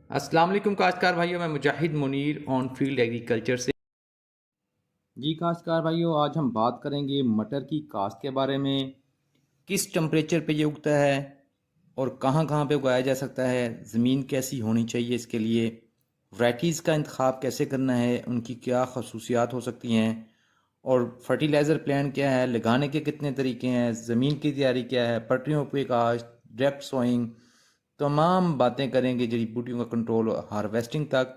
अस्सलाम वालेकुम काश्तकार भाइयों, मैं मुजाहिद मुनीर ऑन फील्ड एग्रीकल्चर से। जी काश्तकार भाइयों, आज हम बात करेंगे मटर की काश्त के बारे में। किस टेम्परेचर पे ये उगता है और कहाँ कहाँ पे उगाया जा सकता है, ज़मीन कैसी होनी चाहिए इसके लिए, वैराइटीज़ का इंतखाब कैसे करना है, उनकी क्या खसूसियात हो सकती हैं, और फर्टिलाइज़र प्लान क्या है, लगाने के कितने तरीके हैं, ज़मीन की तैयारी क्या है, पटरियों पे काश्त, डायरेक्ट सोइंग, तमाम बातें करेंगे, जड़ी बूटियों का कंट्रोल हार्वेस्टिंग तक।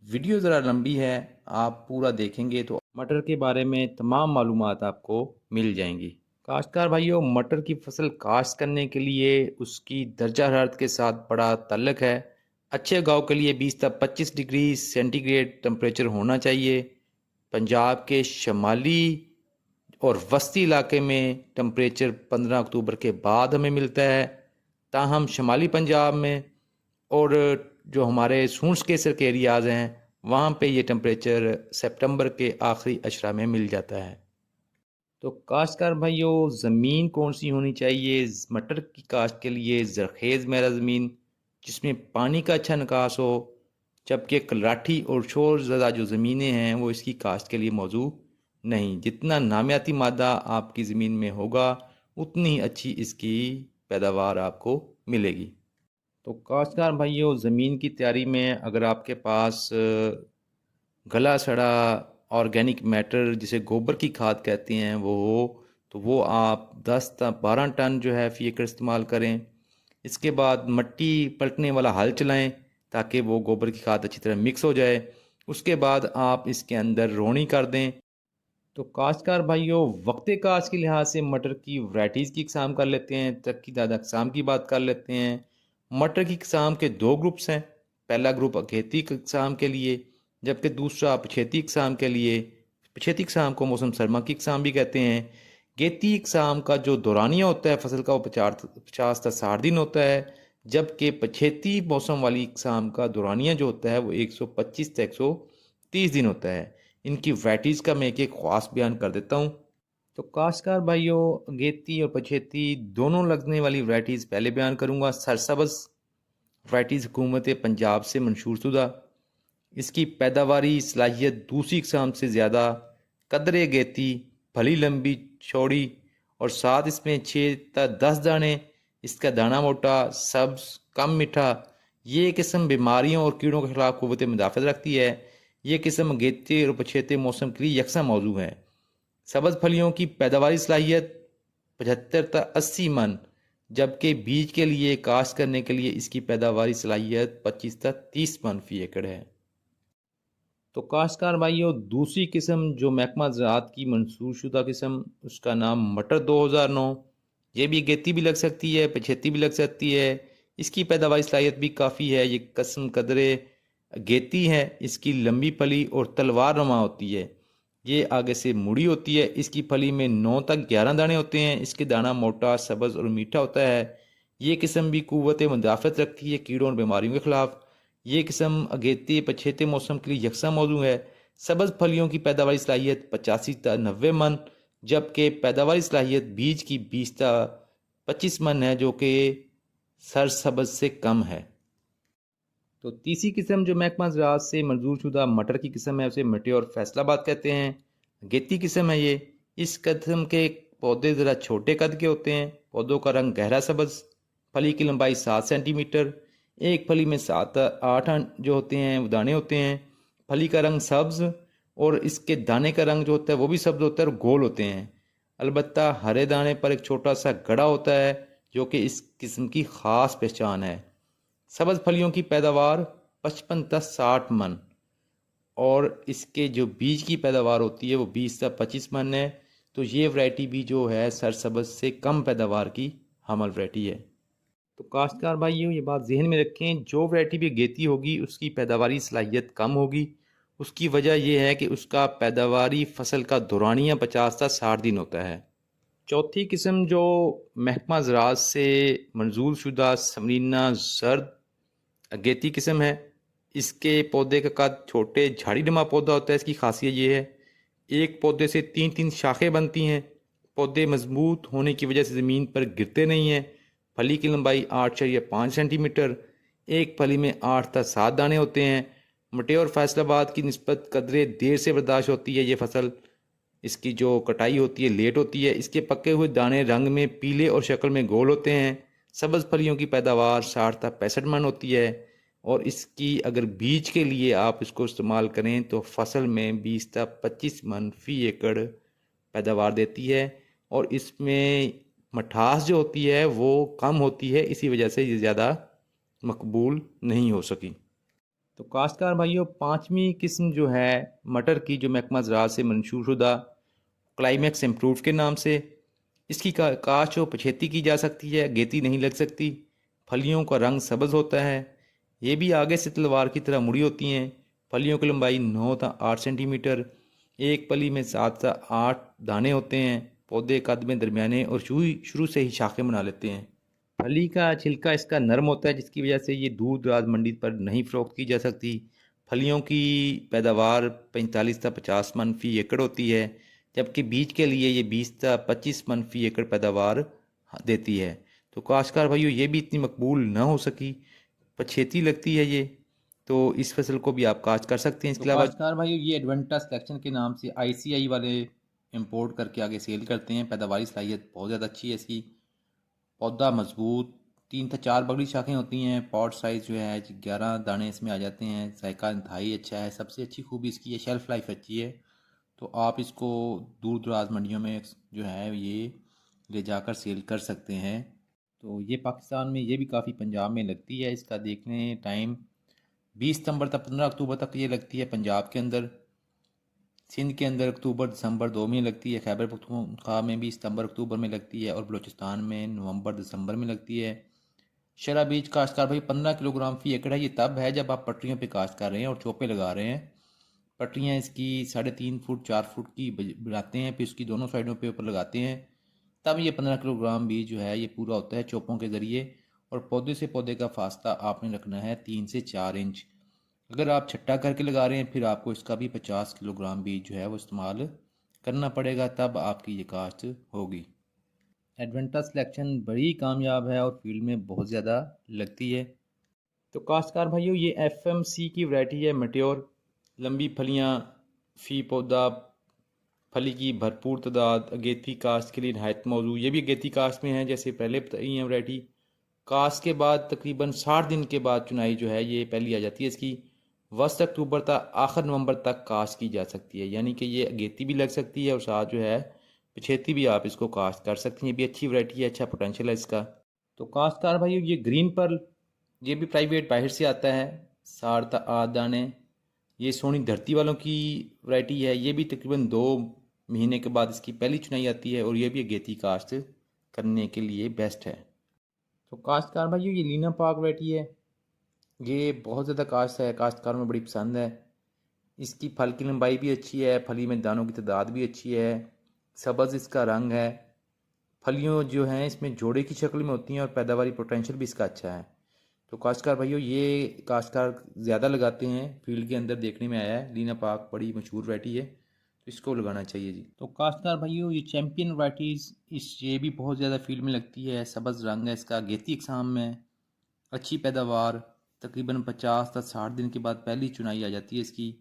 वीडियो ज़रा लंबी है, आप पूरा देखेंगे तो मटर के बारे में तमाम मालूमात आपको मिल जाएंगी। काश्तकार भाइयों, मटर की फसल काश्त करने के लिए उसकी दर्जा हरारत के साथ बड़ा ताल्लुक है। अच्छे उगाव के लिए 20 से 25 डिग्री सेंटीग्रेड टेम्परेचर होना चाहिए। पंजाब के शमाली और वस्ती इलाके में टेम्परेचर 15 अक्टूबर के बाद हमें मिलता है। ताहम शमाली पंजाब में और जो हमारे सूंस केसर के एरियाज़ हैं वहाँ पे ये टेम्परेचर सितंबर के आखिरी अशरा में मिल जाता है। तो काश्तकार भाइयों, ज़मीन कौन सी होनी चाहिए मटर की काश्त के लिए? ज़रखेज़ मेरा ज़मीन जिसमें पानी का अच्छा निकास हो, जबकि कलराठी और शोर ज़दा जो ज़मीनें हैं वो इसकी काश्त के लिए मौजू नहीं। जितना नामियाती मादा आपकी ज़मीन में होगा उतनी ही अच्छी इसकी पैदावार आपको मिलेगी। तो काश्तकार भाइयों, ज़मीन की तैयारी में अगर आपके पास गला सड़ा ऑर्गेनिक मैटर जिसे गोबर की खाद कहते हैं वो हो, तो वो आप 10 से 12 टन जो है फी एकड़ इस्तेमाल करें। इसके बाद मट्टी पलटने वाला हल चलाएं ताकि वो गोबर की खाद अच्छी तरह मिक्स हो जाए। उसके बाद आप इसके अंदर रोनी कर दें। तो काश्तकार भाइयों, वक्ते काश्त के लिहाज से मटर की वैराइटीज़ की इकसाम कर लेते हैं, तरक्की दादा इकसाम की बात कर लेते हैं। मटर की इकसाम के दो ग्रुप्स हैं। पहला ग्रुप अगेती इकसाम के लिए, जबकि दूसरा पछेती इकसाम के लिए। पछेती इकसाम को मौसम सरमा की इकसाम भी कहते हैं। गेती इकसाम का जो दौरानिया होता है फसल का वो 50 से 60 दिन होता है, जबकि पछेती मौसम वाली इकसाम का दौरानिया जो होता है वो 125 से 130 दिन होता है। इनकी वैराइटीज़ का मैं एक एक ख़ास बयान कर देता हूँ। तो काश्तकार भाइयों, अगेती और पछेती दोनों लगने वाली वैराइटीज़ पहले बयान करूँगा। सरसब्ज़ वैराइटीज़ हुकूमत पंजाब से मंशूर शुदा, इसकी पैदावारी सलाहियत दूसरी इकसाम से ज़्यादा, कदरे गेती, भली लंबी चौड़ी और साथ इसमें 6 से 10 दाने। इसका दाना मोटा, सब्ज़, कम मीठा। ये किस्म बीमारियों और कीड़ों के खिलाफ क़ुव्वत मुदाफ़त रखती है। ये किस्म अगेती और पछेते मौसम के लिए यकसा मौजू है। सब्ज़ फलियों की पैदावारी सलाहियत 75 से 80 मन, जबकि बीज के लिए काश्त करने के लिए इसकी पैदावारी सलाहियत 25 से 30 मन फी एकड़ है। तो काश्तकार भाइयों, दूसरी किस्म जो महकमा ज़राअत की मंसूर शुदा किस्म, उसका नाम मटर 2009। ये भी अगेती भी लग सकती है, पछेती भी लग सकती है। इसकी पैदावारी सलाहियत भी काफ़ी है। ये किस्म कदरे अगेती है। इसकी लंबी फली और तलवार नुमा होती है। ये आगे से मुड़ी होती है। इसकी फली में 9 तक 11 दाने होते हैं। इसके दाना मोटा, सब्ज़ और मीठा होता है। ये किस्म भी क़ुव्वत मुदाफ़त रखती है कीड़ों और बीमारियों के ख़िलाफ़। ये किस्म अगेती पछेते मौसम के लिए यकसा मौजू है। सब्ज़ फलियों की पैदावारी सलाहियत 85 से 90 मन, जबकि पैदावारी सलाहियत बीज की 20 से 25 मन है, जो कि सरसब्ज़ से कम है। तो तीसरी किस्म जो महकमा ज़राअत से मंजूर शुदा मटर की किस्म है उसे मेटेओर फैसलाबाद कहते हैं। अगेती किस्म है ये। इस किस्म के पौधे ज़रा छोटे कद के होते हैं। पौधों का रंग गहरा सब्ज़, फली की लंबाई 7 सेंटीमीटर, एक फली में 7 8 जो होते हैं वो दाने होते हैं। फली का रंग सब्ज़ और इसके दाने का रंग जो होता है वो भी सब्ज़ होता है और गोल होते हैं। अलबत्ता हरे दाने पर एक छोटा सा गड़ा होता है जो कि इस किस्म की ख़ास पहचान है। सब्ज़ फलियों की पैदावार 55 से 60 मन और इसके जो बीज की पैदावार होती है वो 20 से 25 मन है। तो ये वैरायटी भी जो है सरसब्ज़ से कम पैदावार की हमल वैरायटी है। तो काश्तकार भाइयों, ये बात जहन में रखें, जो वैरायटी भी अगेती होगी उसकी पैदावारी सलाहियत कम होगी। उसकी वजह यह है कि उसका पैदावारी फसल का दौरानिया 50 से 60 दिन होता है। चौथी किस्म जो महकमा ज़राअत से मंजूर शुदा समरीना जर्द अगेती किस्म है। इसके पौधे का कद छोटे झाड़ी नुमा पौधा होता है। इसकी खासियत ये है, एक पौधे से 3 शाखें बनती हैं। पौधे मजबूत होने की वजह से ज़मीन पर गिरते नहीं हैं। फली की लंबाई 8 से 5 सेंटीमीटर, एक फली में 8 से 7 दाने होते हैं। मटेर और फैसलाबाद की निस्बत कदरे देर से बर्दाश्त होती है ये फसल। इसकी जो कटाई होती है लेट होती है। इसके पके हुए दाने रंग में पीले और शक्ल में गोल होते हैं। सब्ज़ फलियों की पैदावार 60 से 65 मन होती है। और इसकी अगर बीज के लिए आप इसको इस्तेमाल करें तो फसल में 20 से 25 मन फी एकड़ पैदावार देती है। और इसमें मठास जो होती है वो कम होती है, इसी वजह से ये ज़्यादा मकबूल नहीं हो सकी। तो काश्तकार भाइयों, पाँचवीं किस्म जो है मटर की, जो महकमा ज़राअत से मंशूर शुदा क्लाइमेक्स इम्प्रूव के नाम से, इसकी काश और पछेती की जा सकती है, गेती नहीं लग सकती। फलियों का रंग सब्ज़ होता है। ये भी आगे से तलवार की तरह मुड़ी होती हैं। फलियों की लंबाई 9 से 8 सेंटीमीटर। एक फली में 7 से 8 दाने होते हैं। पौधे कद में दरमियाने और शुरू से ही शाखें बना लेते हैं। फली का छिलका इसका नरम होता है, जिसकी वजह से ये दूर दराज मंडी पर नहीं फ़रोख्त की जा सकती। फलियों की पैदावार 45 से 50 मन फी एकड़ होती है, जबकि बीज के लिए ये 20 से 25 मन फी एकड़ पैदावार देती है। तो काश्तकार भाइयों, ये भी इतनी मकबूल ना हो सकी, पछेती लगती है ये, तो इस फसल को भी आप काश्त कर सकते हैं। इसके अलावा काश्तकार भाइयों, ये एडवेंटा सिलेक्शन के नाम से ICI वाले इंपोर्ट करके आगे सेल करते हैं। पैदावारी सलाहियत बहुत ज़्यादा अच्छी है इसकी। पौधा मजबूत, 3 से 4 बगड़ी शाखें होती हैं। पॉट साइज़ जो है 11 दाने इसमें आ जाते हैं। जायका इंतहाई अच्छा है। सबसे अच्छी खूबी इसकी है शेल्फ़ लाइफ अच्छी है। तो आप इसको दूर दराज मंडियों में जो है ये ले जाकर सेल कर सकते हैं। तो ये पाकिस्तान में, ये भी काफ़ी पंजाब में लगती है। इसका देखने टाइम 20 सितंबर तक 15 अक्टूबर तक ये लगती है पंजाब के अंदर। सिंध के अंदर अक्टूबर दिसंबर 2 में लगती है। खैबर पख्तूनख्वा में भी सितंबर अक्टूबर में लगती है। और बलूचिस्तान में नवंबर दिसंबर में लगती है। शरा बीज काश्तकार भाई 15 किलोग्राम फी एकड़ है। ये तब है जब आप पटरियों पे काश्त कर रहे हैं और चोपे लगा रहे हैं। पटरियाँ इसकी 3.5 फुट 4 फुट की बनाते हैं, फिर उसकी दोनों साइडों पे ऊपर लगाते हैं। तब ये 15 किलोग्राम बीज जो है ये पूरा होता है चोपों के ज़रिए। और पौधे से पौधे का फासला आपने रखना है 3 से 4 इंच। अगर आप छट्टा करके लगा रहे हैं फिर आपको इसका भी 50 किलोग्राम बीज जो है वो इस्तेमाल करना पड़ेगा, तब आपकी ये काश्त होगी। एडवेंटा सिलेक्शन बड़ी कामयाब है और फील्ड में बहुत ज़्यादा लगती है। तो काश्तकार भाइयों, ये FMC की वैरायटी है मट्योर। लंबी फलियाँ, फी पौधा, फली की भरपूर तादाद, अगेती काश्त के लिए नहायत मौजू। ये भी अगेती काश्त में है जैसे पहले बताई है वैरायटी। काश्त के बाद तकरीबन 60 दिन के बाद चुनाई जो है ये पहली आ जाती है इसकी। वस्त अक्टूबर तक आखिर नवंबर तक काश्त की जा सकती है, यानी कि ये अगेती भी लग सकती है और साथ जो है पछेती भी आप इसको काश्त कर सकते हैं। ये भी अच्छी वैरायटी है, अच्छा पोटेंशियल है इसका। तो काश्तकार भाइयों, ये ग्रीन पर्ल, ये भी प्राइवेट बाहर से आता है। 60 आध दाने, ये सोनी धरती वालों की वैरायटी है। ये भी तकरीबन 2 महीने के बाद इसकी पहली चुनाई आती है और ये भी अगेती काश्त करने के लिए बेस्ट है। तो काश्तकार भाइयों, ये लीना पाक वैरायटी है। ये बहुत ज़्यादा काश्त है, काश्तकारों में बड़ी पसंद है। इसकी फल की लंबाई भी अच्छी है, फली में दानों की तादाद भी अच्छी है, सब्ज़ इसका रंग है। फलियों जो हैं इसमें जोड़े की शक्ल में होती हैं और पैदावारी पोटेंशियल भी इसका अच्छा है। तो काश्तकार भाइयों, ये काश्तकार ज़्यादा लगाते हैं, फील्ड के अंदर देखने में आया है। लीना पाक बड़ी मशहूर वैरायटी है, तो इसको लगाना चाहिए जी। तो काश्तकार भाइयों, ये चैम्पियन वैरायटीज़ ये भी बहुत ज़्यादा फील्ड में लगती है। सब्ज़ रंग है इसका, गेती इकसाम में, अच्छी पैदावार। तकरीबन 50 से 60 दिन के बाद पहली चुनाई आ जाती है इसकी।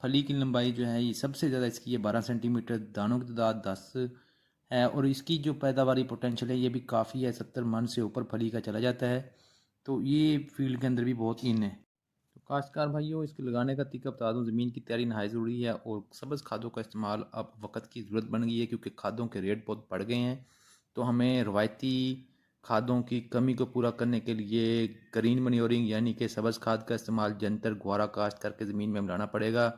फली की लंबाई जो है ये सबसे ज़्यादा इसकी है 12 सेंटीमीटर। दानों की तादाद 10 है और इसकी जो पैदावारी पोटेंशियल है ये भी काफ़ी है। 70 मन से ऊपर फली का चला जाता है, तो ये फील्ड के अंदर भी बहुत इन है। तो काश्तकार भाइयों, इसको लगाने का तरीका बता दूँ। ज़मीन की तैयारी नहायत ज़रूरी है और सब्ज़ खादों का इस्तेमाल अब वक्त की ज़रूरत बन गई है, क्योंकि खादों के रेट बहुत बढ़ गए हैं। तो हमें रवायती खादों की कमी को पूरा करने के लिए ग्रीन मन्योरिंग यानी कि सब्ज़ खाद का इस्तेमाल जंतर गुआरा काश्त करके ज़मीन में मिलाना पड़ेगा।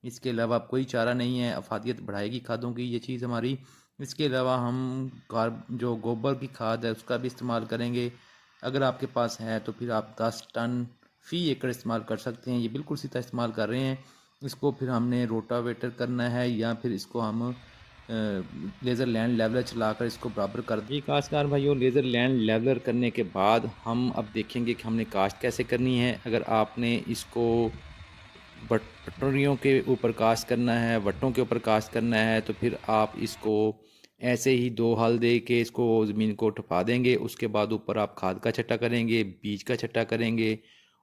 इसके अलावा अब कोई चारा नहीं है, अफादियत बढ़ाएगी खादों की ये चीज़ हमारी। इसके अलावा हम जो गोबर की खाद है उसका भी इस्तेमाल करेंगे। अगर आपके पास है तो फिर आप 10 टन फ़ी एकड़ इस्तेमाल कर सकते हैं। ये बिल्कुल सीधा इस्तेमाल कर रहे हैं। इसको फिर हमने रोटावेटर करना है या फिर इसको हम लेज़र लैंड लेवलर चलाकर इसको बराबर कर दें। काश्तकार भाइयों, लेज़र लैंड लेवलर करने के बाद हम अब देखेंगे कि हमने काश्त कैसे करनी है। अगर आपने इसको पटरियों के ऊपर काश्त करना है, वट्टों के ऊपर काश्त करना है, तो फिर आप इसको ऐसे ही 2 हल दे के इसको ज़मीन को ठपा देंगे। उसके बाद ऊपर आप खाद का छट्टा करेंगे, बीज का छट्टा करेंगे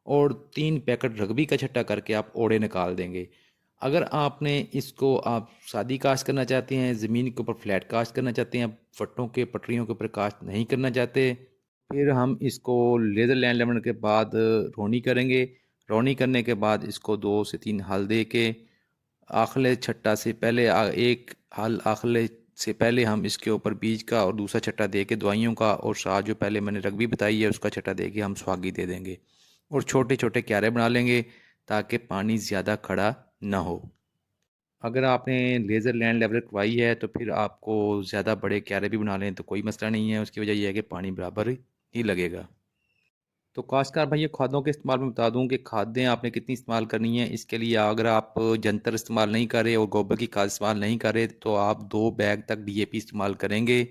और 3 पैकेट रकबी का छट्टा करके आप ओड़े निकाल देंगे। अगर आपने इसको आप सादी काश्त करना चाहते हैं, ज़मीन के ऊपर फ्लैट काश्त करना चाहते हैं, फट्टों के पटरियों के ऊपर काश्त नहीं करना चाहते, फिर हम इसको लेज़र लैंड लेवल के बाद रोनी करेंगे। रोनी करने के बाद इसको 2 से 3 हल दे के आखिरी छट्टा से पहले एक हल आखिरी से पहले हम इसके ऊपर बीज का और दूसरा छट्टा दे के दवाइयों का और साथ जो पहले मैंने रकबी बताई है उसका छट्टा दे के हम सुहागी दे देंगे और छोटे छोटे क्यारे बना लेंगे ताकि पानी ज़्यादा खड़ा ना हो। अगर आपने लेज़र लैंड लेवल करवाई है तो फिर आपको ज़्यादा बड़े क्यारे भी बना लें तो कोई मसला नहीं है, उसकी वजह यह है कि पानी बराबर ही लगेगा। तो काश्तकार भाई खादों के इस्तेमाल में बता दूं कि खादें आपने कितनी इस्तेमाल करनी है। इसके लिए अगर आप जंतर इस्तेमाल नहीं कर रहे और गोबर की खाद इस्तेमाल नहीं कर रहे तो आप 2 बैग तक डीएपी इस्तेमाल करेंगे।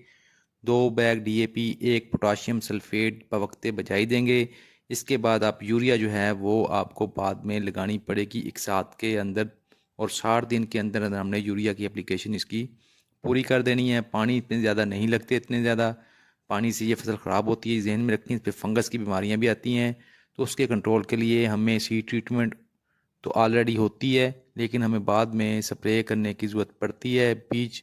2 बैग डीएपी, 1 पोटाशियम सल्फेट बवक्ते बजाई देंगे। इसके बाद आप यूरिया जो है वो आपको बाद में लगानी पड़ेगी एक साथ के अंदर और 60 दिन के अंदर अंदर हमने यूरिया की एप्लीकेशन इसकी पूरी कर देनी है। पानी इतने ज़्यादा नहीं लगते, इतने ज़्यादा पानी से ये फसल ख़राब होती है, जहन में रखें। इस पर फंगस की बीमारियां भी आती हैं तो उसके कंट्रोल के लिए हमें सीड ट्रीटमेंट तो ऑलरेडी होती है लेकिन हमें बाद में स्प्रे करने की ज़रूरत पड़ती है। बीज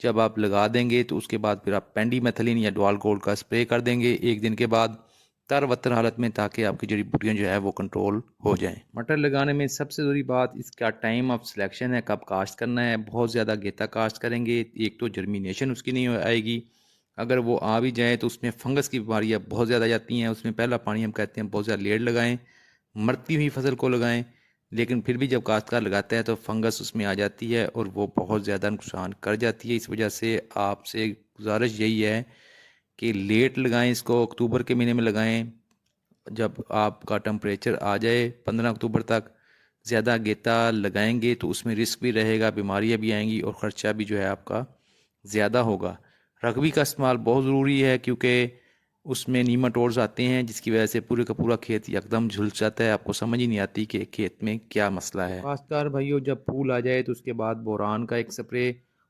जब आप लगा देंगे तो उसके बाद फिर आप पेंडी मेथिलीन या डुआल गोल्ड का स्प्रे कर देंगे 1 दिन के बाद तरवतर हालत में, ताकि आपकी जड़ी बूटियाँ जो है वो कंट्रोल हो जाएं। मटर लगाने में सबसे ज़रूरी बात इसका टाइम ऑफ सिलेक्शन है, कब काश्त करना है। बहुत ज़्यादा गेता काश्त करेंगे एक तो जर्मिनेशन उसकी नहीं आएगी, अगर वो आ भी जाए तो उसमें फंगस की बीमारियाँ बहुत ज़्यादा जाती हैं। उसमें पहला पानी हम कहते हैं बहुत ज़्यादा लेट लगाएं, मरती हुई फसल को लगाएं, लेकिन फिर भी जब काश्तकार लगाता है तो फंगस उसमें आ जाती है और वो बहुत ज़्यादा नुकसान कर जाती है। इस वजह से आपसे गुजारिश यही है कि लेट लगाएं, इसको अक्टूबर के महीने में लगाएं जब आपका टेम्परेचर आ जाए 15 अक्टूबर तक। ज़्यादा गेता लगाएंगे तो उसमें रिस्क भी रहेगा, बीमारियां भी आएंगी और ख़र्चा भी जो है आपका ज़्यादा होगा। रकबी का इस्तेमाल बहुत ज़रूरी है क्योंकि उसमें नीमाटोड्स आते हैं जिसकी वजह से पूरे का पूरा खेत एकदम झुलस जाता है, आपको समझ ही नहीं आती कि खेत में क्या मसला है। खासकर भाइयों जब फूल आ जाए तो उसके बाद बोरान का एक स्प्रे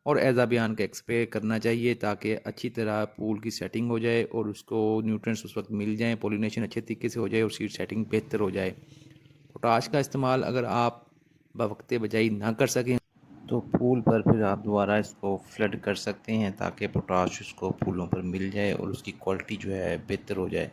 और एजाबियान का एक स्प्रे करना चाहिए ताकि अच्छी तरह फूल की सेटिंग हो जाए और उसको न्यूट्रिएंट्स उस वक्त मिल जाएँ, पोलिनेशन अच्छे तरीके से हो जाए और सीड सेटिंग बेहतर हो जाए। पोटाश का इस्तेमाल अगर आप बवक्ते बजाई ना कर सकें तो फूल पर फिर आप दोबारा इसको फ्लड कर सकते हैं ताकि पोटाश उसको फूलों पर मिल जाए और उसकी क्वालिटी जो है बेहतर हो जाए।